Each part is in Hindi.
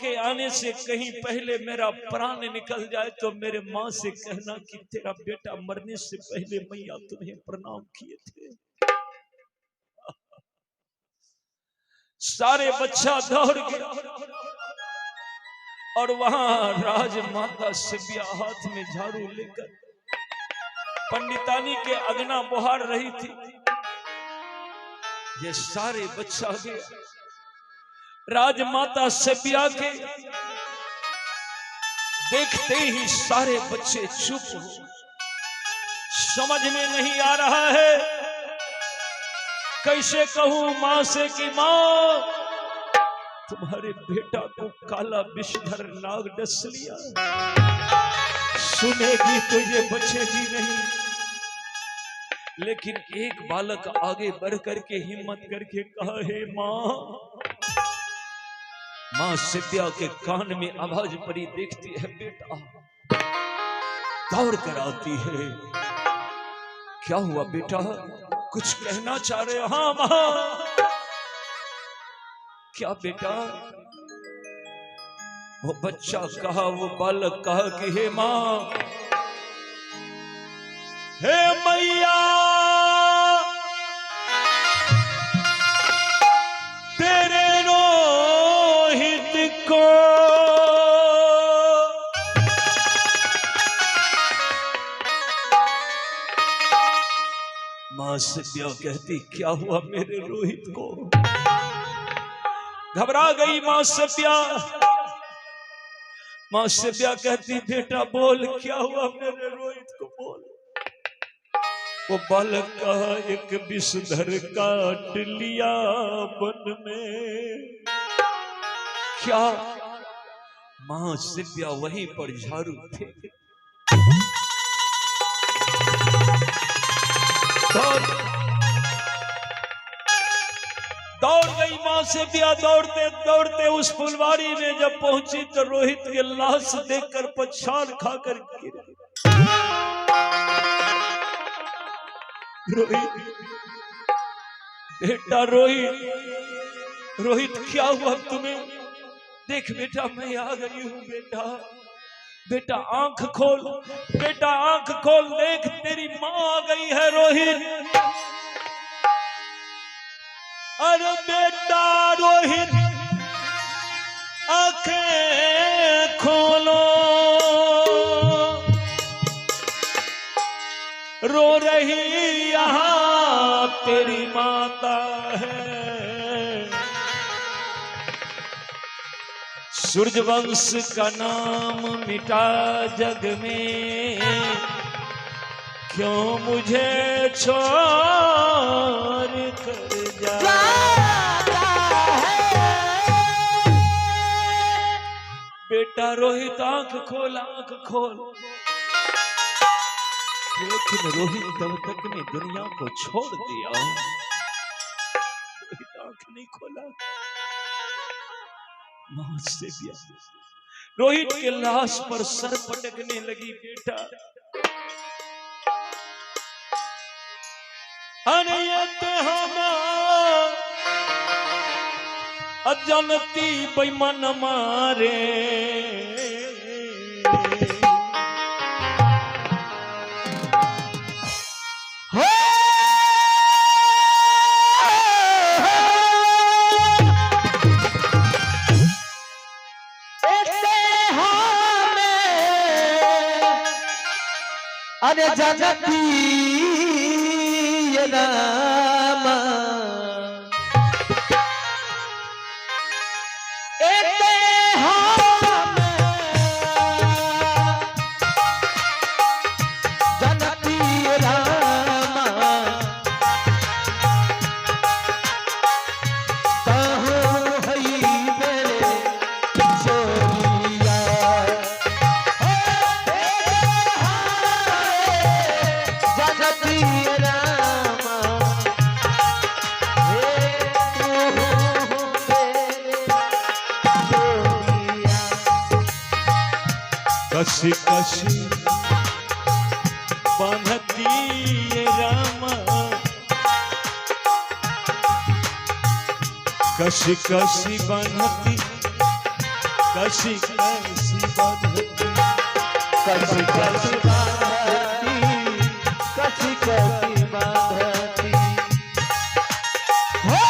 के आने से कहीं पहले मेरा प्राण निकल जाए तो मेरे माँ से कहना कि तेरा बेटा मरने से पहले मैया तुम्हें प्रणाम किए थे। सारे बच्चा दौड़ गए और वहां राजमाता सिबिया हाथ में झाड़ू लेकर पंडितानी के अगना बुहार रही थी। ये सारे बच्चा गया, राजमाता सिबिया के देखते ही सारे बच्चे चुप हो। समझ में नहीं आ रहा है कैसे कहूं मां से कि मां तुम्हारे बेटा को काला विषधर नाग डस लिया। सुनेगी तो ये बचेगी नहीं। लेकिन एक बालक आगे बढ़ करके हिम्मत करके कहा, हे मां। मां सिबिया के कान में आवाज पड़ी, देखती है बेटा, दौड़ कर आती है। क्या हुआ बेटा, कुछ कहना चाह रहे हो? हाँ मां। क्या बेटा? वो बच्चा कहा, वो बालक कहा कि हे मां, हे मैया, तेरे रोहित को मां सिबिया कहती, क्या हुआ मेरे रोहित को? घबरा गई मां सिबिया। मां सिबिया कहती, बेटा बोल, क्या हुआ मेरे रोहित को, बोल। वो बालक कहा, एक विषधर काट लिया वन में। क्या? मां सिबिया वहीं पर झाड़ू फेंक दौड़ गई मां सिबिया। दौड़ते दौड़ते उस फुलवारी में जब पहुंची तो रोहित की लाश देखकर पछाड़ खाकर गिर गई। रोहित, बेटा रोहित, रोहित क्या हुआ तुम्हें? देख बेटा, मैं आ गई हूं बेटा। बेटा आंख खोल, बेटा आंख खोल, देख तेरी मां आ गई है रोहित। अरे बेटा रोहित, आंखें खोलो, रो रही यहां तेरी माता है। सूर्यवंश का नाम मिटा जग में, क्यों मुझे छोड़ कर जा। बेटा रोहित आंख खोल, आंख खोल। लेकिन रोहित तब तक ने दुनिया को छोड़ दिया। रोहित आंख नहीं खोला। मां सिबिया रोहित के लाश पर सर पटकने लगी। बेटा अजनती बेईमान मारे, अरे जनती राम जनती राम कहूँ हई मेरे छोरिया। कसी कसी बांधती राम, कसी कसी बांधती कशी कशी बांधती कशी कशी बांधती कशी कशी बांधती हो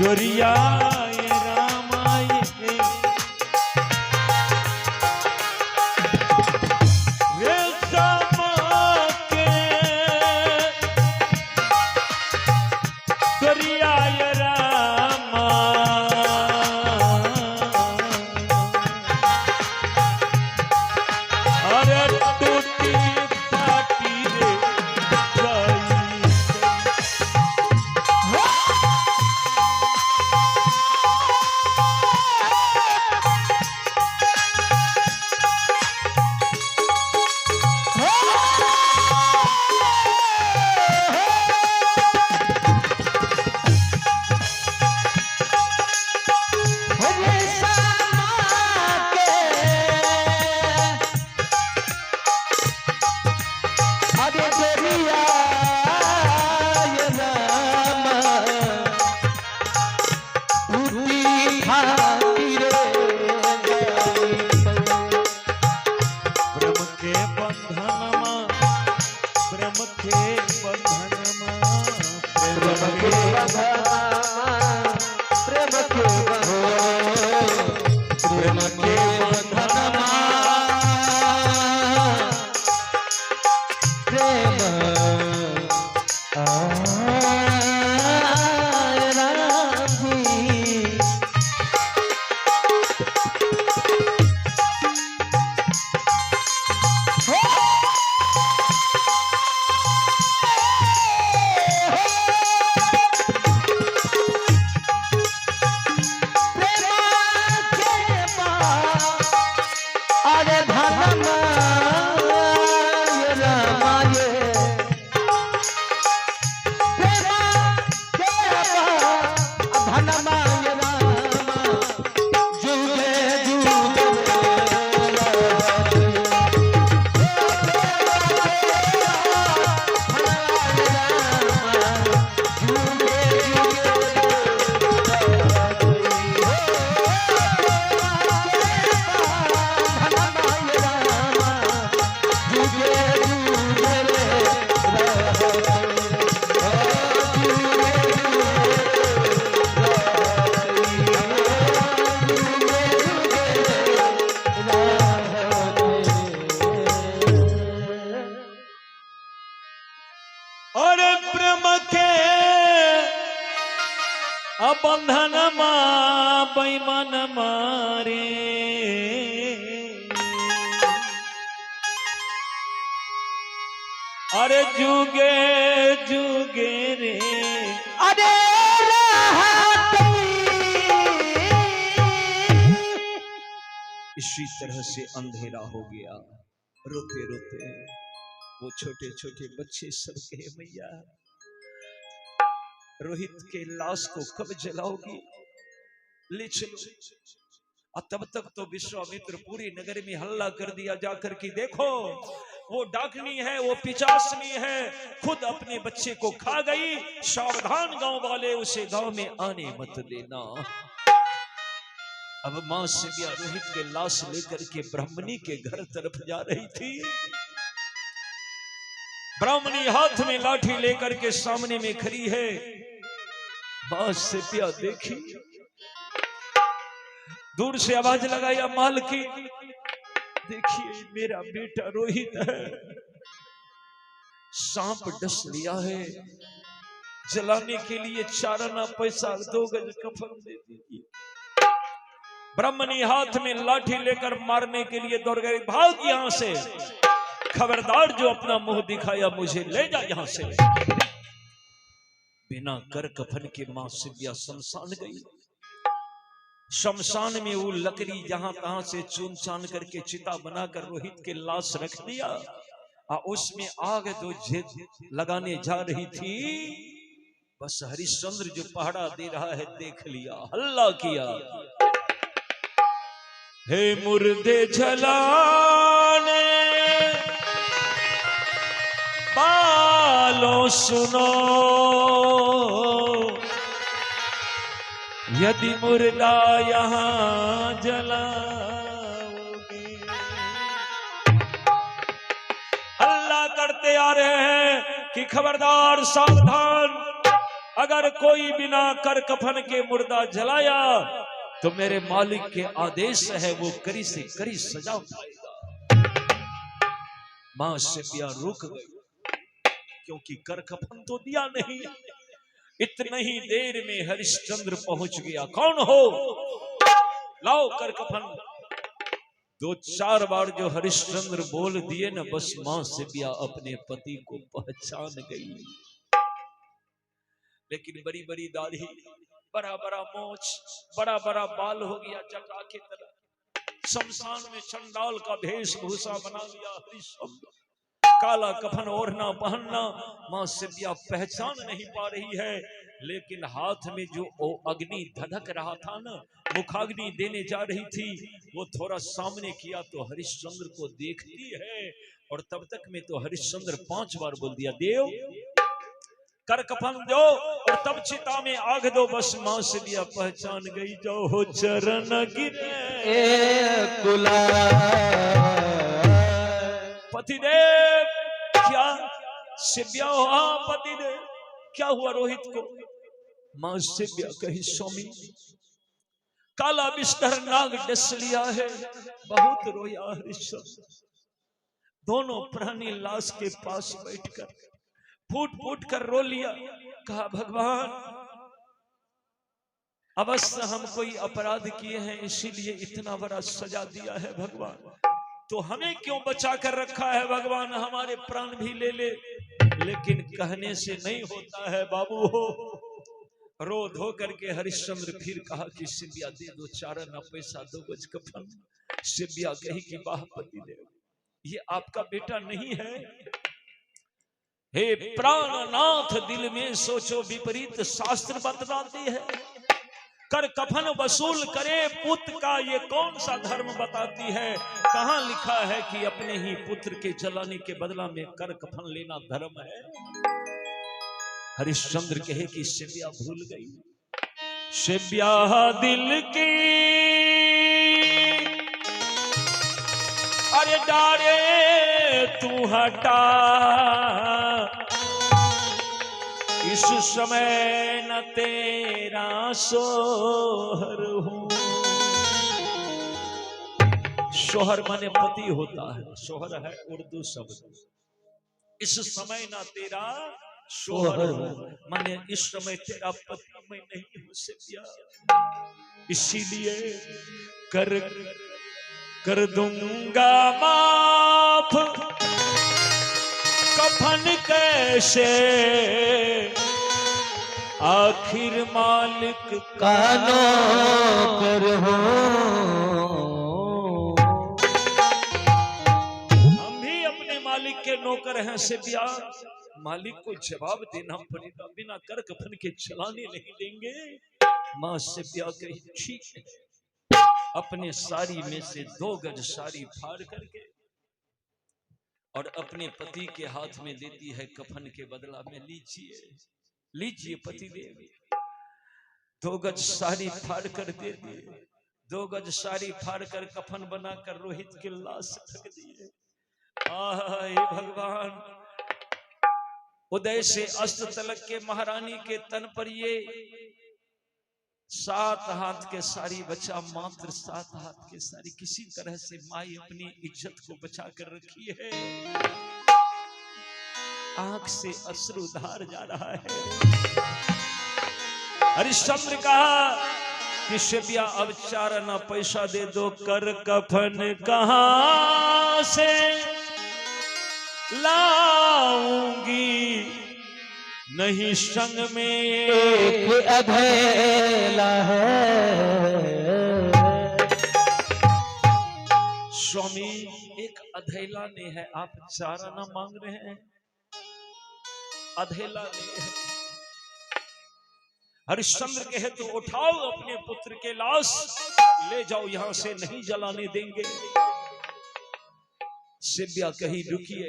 डोरिया रामाय डोरिया रामा अरे टूटी फाटी रे बंधन बेईमान मारे अरे जुगे जुगे रे अरे इसी तरह से अंधेरा हो गया। रोते रोते वो छोटे छोटे बच्चे सब कहे मैया रोहित के लाश को कब जलाओगी, ले चलो। और तब तक तो विश्वामित्र पूरी नगर में हल्ला कर दिया जाकर कि देखो वो डाकनी है, वो पिचासनी है, खुद अपने बच्चे को खा गई, सावधान गांव वाले उसे गांव में आने मत देना। अब मां सिबिया रोहित के लाश लेकर के ब्राह्मणी के घर तरफ जा रही थी। ब्राह्मणी हाथ में लाठी लेकर के सामने में खड़ी है। मां सिबिया देखी, दूर से आवाज लगाया, मालकी देखिए मेरा बेटा रोहित है, सांप डस लिया है, जलाने के लिए 4 आना पैसा 2 गज कफन दे दीजिए। ब्राह्मणी हाथ में लाठी लेकर मारने के लिए दौड़ गई, भाग यहां से, खबरदार जो अपना मुंह दिखाया मुझे ले जा यहां से। बिना कर कफन के मां सिबिया शमशान गई। शमशान में वो लकड़ी जहां तहां से चुन चान करके चिता बनाकर रोहित के लाश रख दिया और उसमें आग दो लगाने जा रही थी। बस हरिश्चंद्र जो पहाड़ा दे रहा है देख लिया, हल्ला किया, हे मुर्दे जलाने बालों सुनो, यदि मुर्दा यहां जलाओगे। हल्ला करते आ रहे हैं कि खबरदार सावधान, अगर कोई बिना कर कफन के मुर्दा जलाया तो मेरे मालिक के आदेश है वो करी से करी सजा पाएगा। मां सिबिया रुक गई क्योंकि कर कफन तो दिया नहीं। इतनी ही देर में हरिश्चंद्र पहुंच गया। कौन हो, लाओ कर कफन। 2-4 बार जो हरिश्चंद्र बोल दिए न, बस मां सिबिया अपने पति को पहचान गई। लेकिन बड़ी बड़ी दाढ़ी, बड़ा बड़ा मोछ, बड़ा बड़ा बाल हो गया जटा की तरह। शमशान में चंडाल का वेशभूषा बना लिया हरिश्चंद्र। काला कफन ओढ़ना पहनना, मां सिबिया पहचान नहीं पा रही है। लेकिन हाथ में जो अग्नि धधक रहा था ना, मुखाग्नि देने जा रही थी, वो थोड़ा सामने किया तो हरिश्चंद्र को देखती है। और तब तक में तो हरिश्चंद्र 5 बार बोल दिया, देव कर कफन दो और तब चिता में आग दो। बस मां सिबिया पहचान गई, जो हो चरण गिरे पतिदेव। क्या सिबिया हो? हाँ पतिदेव। क्या हुआ रोहित को? मां सिबिया कही, स्वामी काला बिस्तर नाग डस लिया है। बहुत रोया हरिश्चंद्र। दोनों प्राणी लाश के पास बैठकर फूट फूट कर रो लिया। कहा, भगवान अवश्य हम कोई अपराध किए हैं, इसीलिए इतना बड़ा सजा दिया है भगवान। तो हमें क्यों बचा कर रखा है भगवान? हमारे प्राण भी ले ले। लेकिन कहने से नहीं होता है बाबू हो। रो धो करके हरिश्चंद्र फिर कहा कि सिबिया दे दो 4 आना पैसा 2 गज कफन। सिबिया कही कि वाह पतिदेव, ये आपका बेटा नहीं है। हे प्राणनाथ, दिल में सोचो विपरीत शास्त्र बतलाते हैं। कर कफन वसूल करे पुत्र का ये कौन सा धर्म बताती है? कहां लिखा है कि अपने ही पुत्र के जलाने के बदला में कर कफन लेना धर्म है? हरिश्चंद्र कहे कि सिबिया भूल गई। सिबिया दिल की अरे डारे तू हटा, इस समय न तेरा सोहर हूं। सोहर माने पति होता है, सोहर है उर्दू शब्द। इस समय ना तेरा सोहर हूं माने इस समय तेरा पति मैं नहीं हूं सिबिया। इसीलिए कर दूंगा माफ, कफन कैसे आखिर मालिक का नौकर हो। हम भी अपने मालिक के नौकर हैं सिबिया। मालिक को जवाब देना पड़ेगा, बिना कर कफन के चलाने नहीं देंगे। मां सिबिया कही ठीक है। अपने साड़ी में से 2 गज साड़ी फाड़ करके और अपने पति के हाथ में देती है कफन के बदला में, लीजिए लीजिए पतिदेव। 2 गज साड़ी फाड़ कर दे दिए, 2 गज साड़ी फाड़ कर कफन बनाकर रोहित की लाश ढक दिए। हे भगवान, उदय से अस्त तलक के महारानी के तन पर ये 7 हाथ के साड़ी बचा, मात्र 7 हाथ के साड़ी। किसी तरह से माई अपनी इज्जत को बचा कर रखी है। आंख से अश्रु धार जा रहा है। हरिश्चंद्र कहा कि शिबिया अब 4 आना पैसा दे दो, कर कफन कहां से लाऊंगी, नहीं संग में एक अधेला है। स्वामी एक अधेला ने है, आप 4 आना मांग रहे हैं? अधेला ने है। हरिश्चंद्र कहे तो उठाओ अपने पुत्र के लाश, ले जाओ, यहां से नहीं जलाने देंगे। शिबिया कही रुकिए।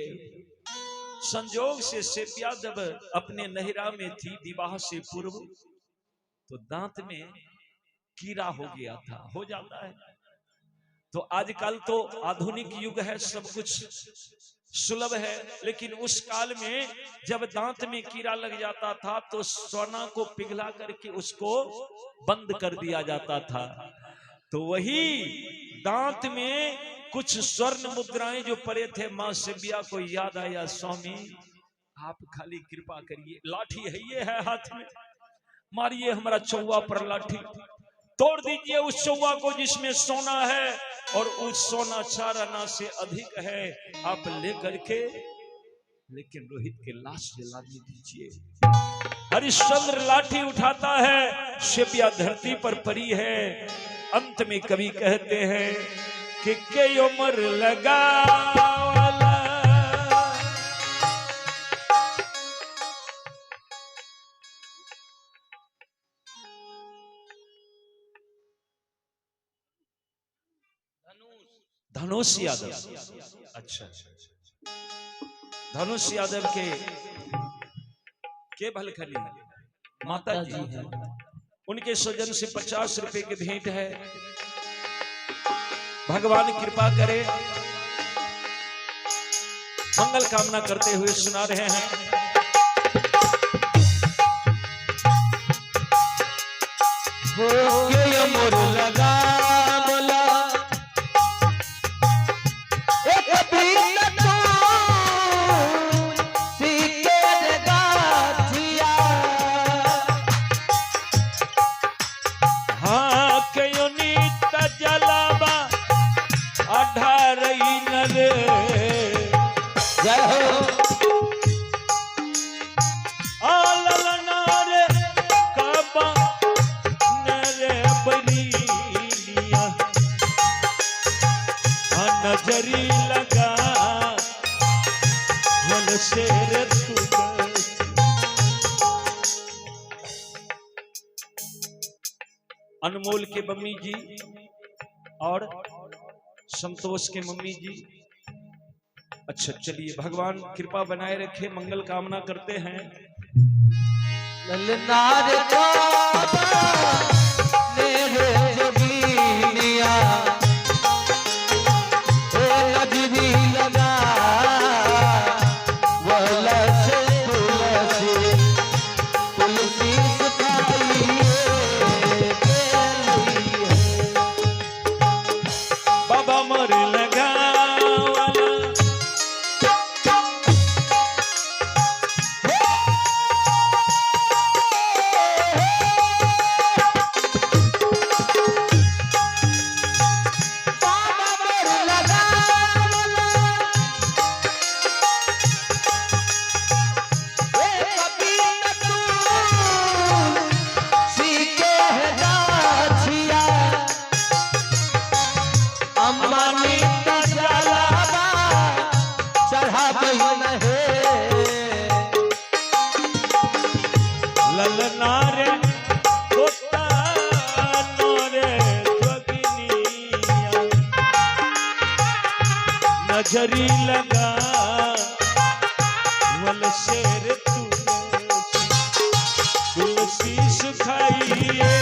संजोग से शिबिया जब अपने नहिरा में थी विवाह से पूर्व, तो दांत में कीड़ा हो गया था, हो जाता है। तो आजकल तो आधुनिक युग है, सब कुछ सुलभ है, लेकिन उस काल में जब दांत में कीड़ा लग जाता था तो सोना को पिघला करके उसको बंद कर दिया जाता था। तो वही दांत में कुछ स्वर्ण मुद्राएं जो पड़े थे, मां शिबिया को याद आया, स्वामी आप खाली कृपा करिए, लाठी है ये है हाथ में, मारिए हमारा चौवा पर लाठी, तोड़ दीजिए उस चौवा को जिसमें सोना है, और उस सोना 4 आना से अधिक है, आप लेकर के लेकिन रोहित के लाश जलाने दीजिए। हरिश्चंद्र लाठी उठाता है, शिबिया धरती पर पड़ी है। अंत में कवि कहते हैं कि उम्र लगा धनुष यादव। अच्छा, धनुष यादव के भलखली माता जी हैं, उनके स्वजन से 50 रुपए की भेंट है। भगवान कृपा करे। मंगल कामना करते हुए सुना रहे हैं। उम्र लगा नजरी लगा मन से अनमोल के मम्मी जी और संतोष के मम्मी जी। अच्छा चलिए, भगवान कृपा बनाए रखे, मंगल कामना करते हैं। ललनार मेरे जोगिनिया नजरी लगा तुलसी बाबा मोरे लगा ललनारे होता नोरे जोगिनिया नजरी लगा वल शेर तुलसी सुखाइए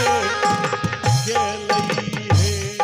के लई है।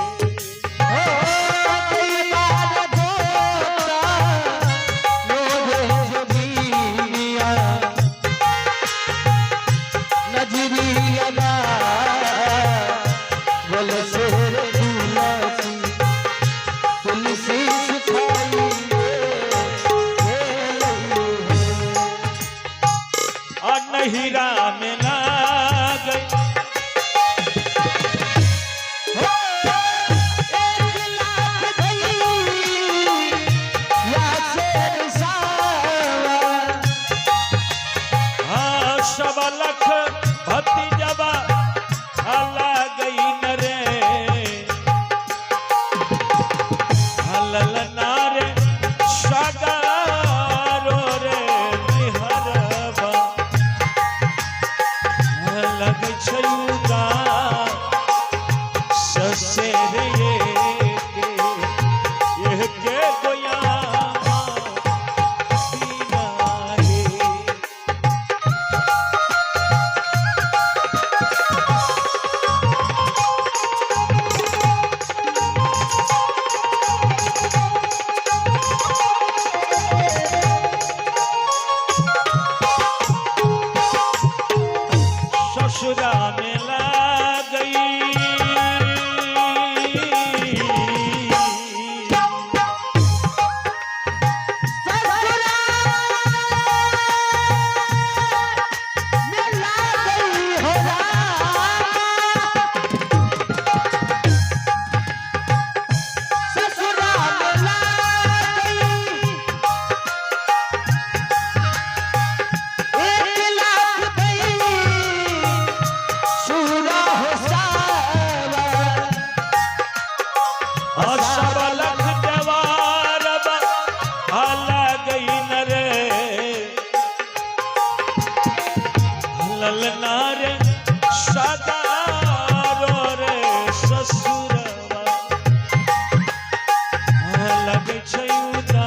लगे छयुदा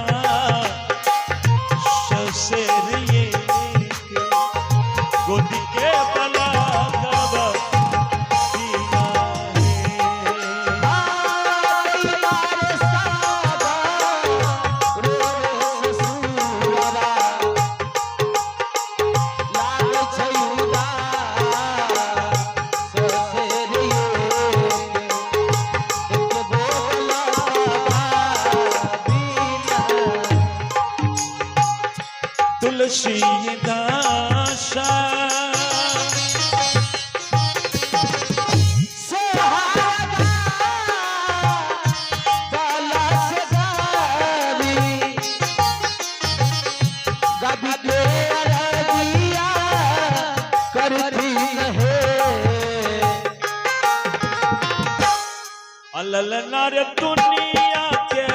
शेर ये के गोदी के बला गब दीना तुलसी दासा अलल नार दुनिया के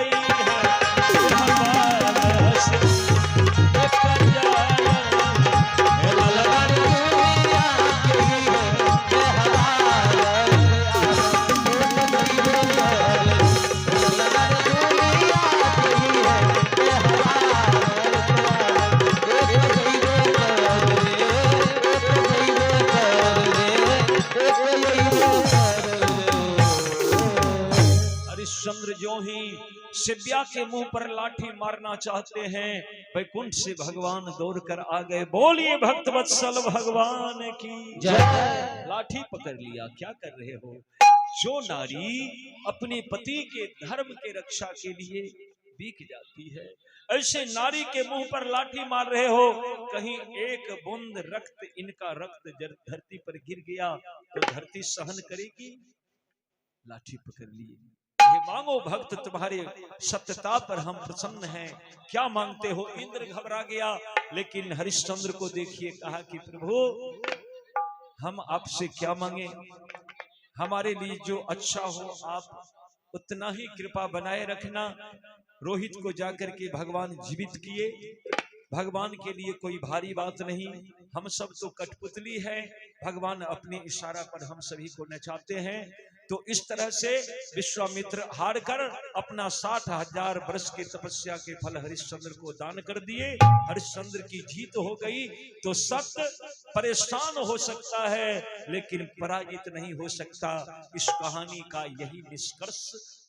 हरिश्चंद्र जो ही शिव्या के मुंह पर लाठी मारना चाहते हैं, वैकुंठ से भगवान दौड़ कर आ गए। बोलिए भक्त वत्सल भगवान की जय। लाठी पकड़ लिया, क्या कर रहे हो? जो नारी अपने पति के धर्म के रक्षा के लिए बिक जाती है, ऐसे नारी के मुंह पर लाठी मार रहे हो। कहीं एक बूंद रक्त, इनका रक्त धरती पर गिर गया तो धरती सहन करेगी? लाठी पकड़ लिए। ये मांगो भक्त, तुम्हारे सत्यता पर हम प्रसन्न हैं, क्या मांगते हो? इंद्र घबरा गया, लेकिन हरिश्चंद्र को देखिए, कहा कि प्रभु हम आपसे क्या मांगे, हमारे लिए जो अच्छा हो आप उतना ही कृपा बनाए रखना। रोहित को जाकर के भगवान जीवित किए। भगवान के लिए कोई भारी बात नहीं, हम सब तो कठपुतली है, भगवान अपने इशारा पर हम सभी को नचाते हैं। तो इस तरह से विश्वामित्र हार कर अपना 60,000 वर्ष की तपस्या के फल हरिश्चंद्र को दान कर दिए। हरिश्चंद्र की जीत हो गई। तो सत्य परेशान हो सकता है, लेकिन पराजित नहीं हो सकता। इस कहानी का यही निष्कर्ष